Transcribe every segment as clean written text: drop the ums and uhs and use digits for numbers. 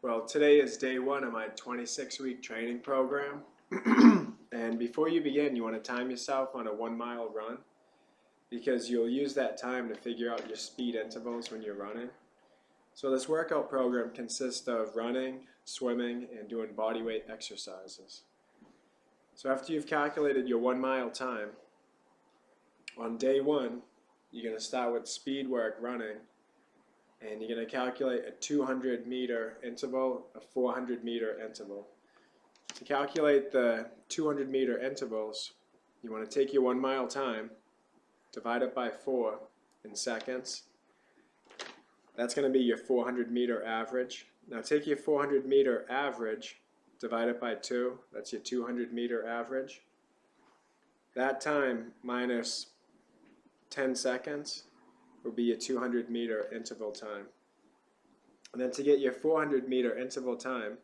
Well, today is day one of my 26-week training program. And before you begin, you want to time yourself on a 1 mile run because you'll use that time to figure out your speed intervals when you're running. So this workout program consists of running, swimming, and doing body weight exercises. So after you've calculated your 1 mile time, on day one, you're going to start with speed work running, and you're going to calculate a 200-meter interval, a 400-meter interval. To calculate the 200-meter intervals, you want to take your 1 mile time, divide it by 4 in seconds. That's going to be your 400-meter average. Now take your 400-meter average, divide it by 2, that's your 200-meter average. That time minus 10 seconds will be your 200-meter interval time. And then to get your 400-meter interval time,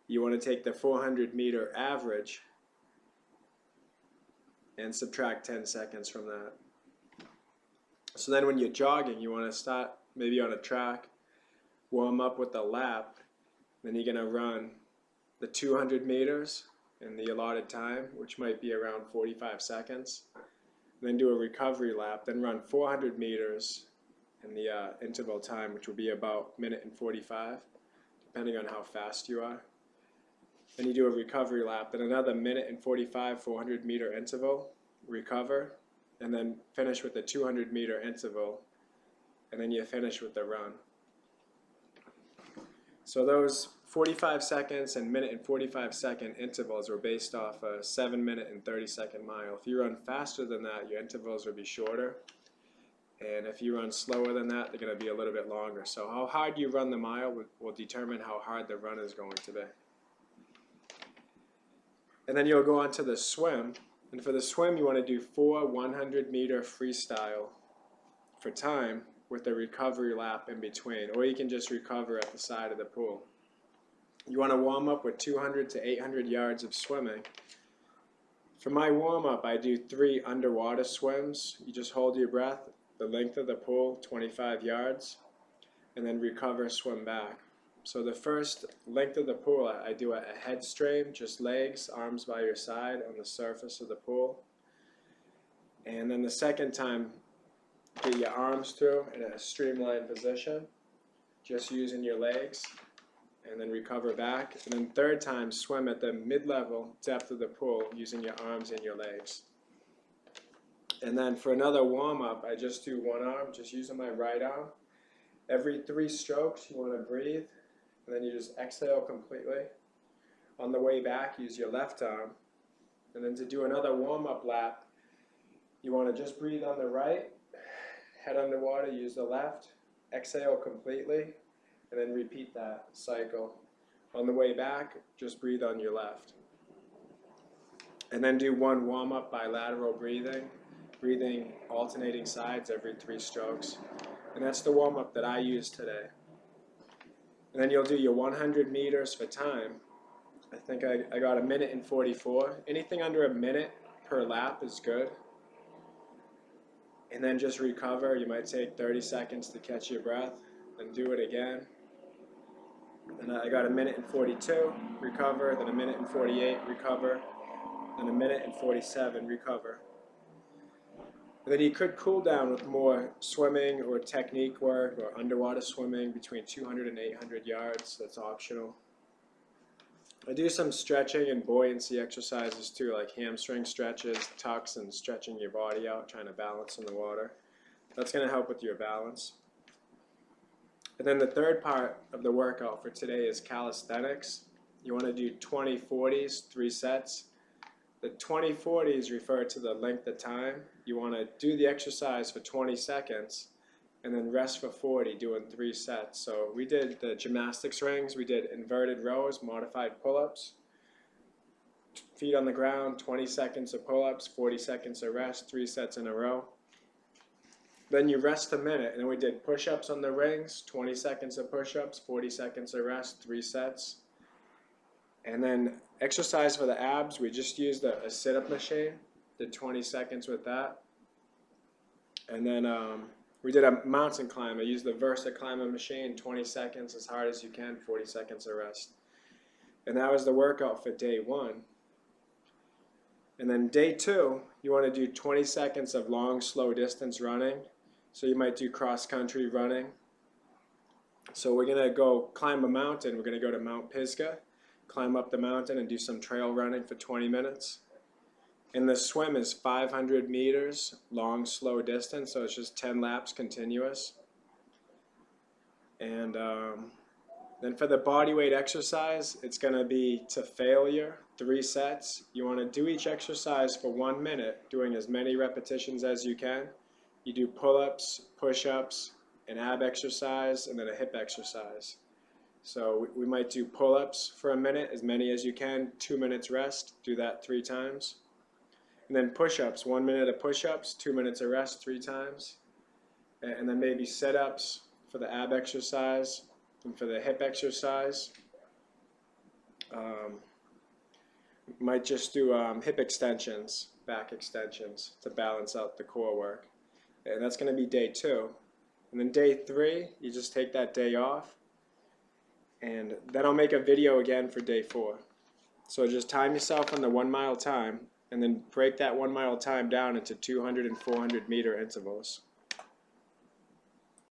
you want to take the 400-meter average and subtract 10 seconds from that. So then when you're jogging, you want to start maybe on a track, warm up with a lap, then you're going to run the 200 meters in the allotted time, which might be around 45 seconds. Then do a recovery lap, then run 400 meters in the interval time, which will be about a minute and 45, depending on how fast you are. Then you do a recovery lap, then another minute and 45 400-meter interval, recover, and then finish with a 200-meter interval, and then you finish with the run. So those 45 seconds and minute and 45-second intervals were based off a 7-minute and 30-second mile. If you run faster than that, your intervals will be shorter. And if you run slower than that, they're going to be a little bit longer. So how hard you run the mile will determine how hard the run is going to be. And then you'll go on to the swim. And for the swim, you want to do 4 100-meter freestyle for time with a recovery lap in between. Or you can just recover at the side of the pool. You want to warm up with 200 to 800 yards of swimming. For my warm-up, I do 3 underwater swims. You just hold your breath, the length of the pool, 25 yards, and then recover, swim back. So the first length of the pool, I do a head stream, just legs, arms by your side on the surface of the pool. And then the second time, get your arms through in a streamlined position, just using your legs, and then recover back. And then third time, swim at the mid-level depth of the pool using your arms and your legs. And then for another warm-up, I just do one arm, just using my right arm. Every 3 strokes, you want to breathe, and then you just exhale completely. On the way back, use your left arm. And then to do another warm-up lap, you want to just breathe on the right, head underwater, use the left, exhale completely, and then repeat that cycle. On the way back, just breathe on your left. And then do one warm-up bilateral breathing, breathing alternating sides every 3 strokes. And that's the warm-up that I use today. And then you'll do your 100 meters for time. I think I got a minute and 44. Anything under a minute per lap is good. And then just recover. You might take 30 seconds to catch your breath, then do it again. And I got a minute and 42, recover, then a minute and 48, recover, then a minute and 47, recover. And then you could cool down with more swimming or technique work or underwater swimming between 200 and 800 yards. That's optional. I do some stretching and buoyancy exercises too, like hamstring stretches, tucks, and stretching your body out, trying to balance in the water. That's going to help with your balance. And then the third part of the workout for today is calisthenics. You want to do 20 40s, 3 sets. The 20 40s refer to the length of time. You want to do the exercise for 20 seconds and then rest for 40, doing 3 sets. So we did the gymnastics rings, we did inverted rows, modified pull-ups, feet on the ground, 20 seconds of pull-ups, 40 seconds of rest, 3 sets in a row. Then you rest a minute, and then we did push-ups on the rings, 20 seconds of push-ups, 40 seconds of rest, 3 sets. And then exercise for the abs, we just used a sit-up machine, did 20 seconds with that. And then We did a mountain climb. I used the Versa climber machine, 20 seconds as hard as you can, 40 seconds of rest. And that was the workout for day 1. And then day 2, you want to do 20 seconds of long, slow distance running. So you might do cross-country running. So we're going to go climb a mountain. We're going to go to Mount Pisgah, climb up the mountain and do some trail running for 20 minutes. And the swim is 500 meters, long, slow distance, so it's just 10 laps continuous. And then for the body weight exercise, it's going to be to failure, 3 sets. You want to do each exercise for 1 minute, doing as many repetitions as you can. You do pull-ups, push-ups, an ab exercise, and then a hip exercise. So we might do pull-ups for a minute, as many as you can, 2 minutes rest, do that 3 times. And then push-ups, 1 minute of push-ups, 2 minutes of rest 3 times. And then maybe sit-ups for the ab exercise and for the hip exercise. Might just do hip extensions, back extensions to balance out the core work. And that's going to be day 2. And then day 3, you just take that day off. And then I'll make a video again for day 4. So just time yourself on the 1 mile time, and then break that 1 mile time down into 200 and 400 meter intervals.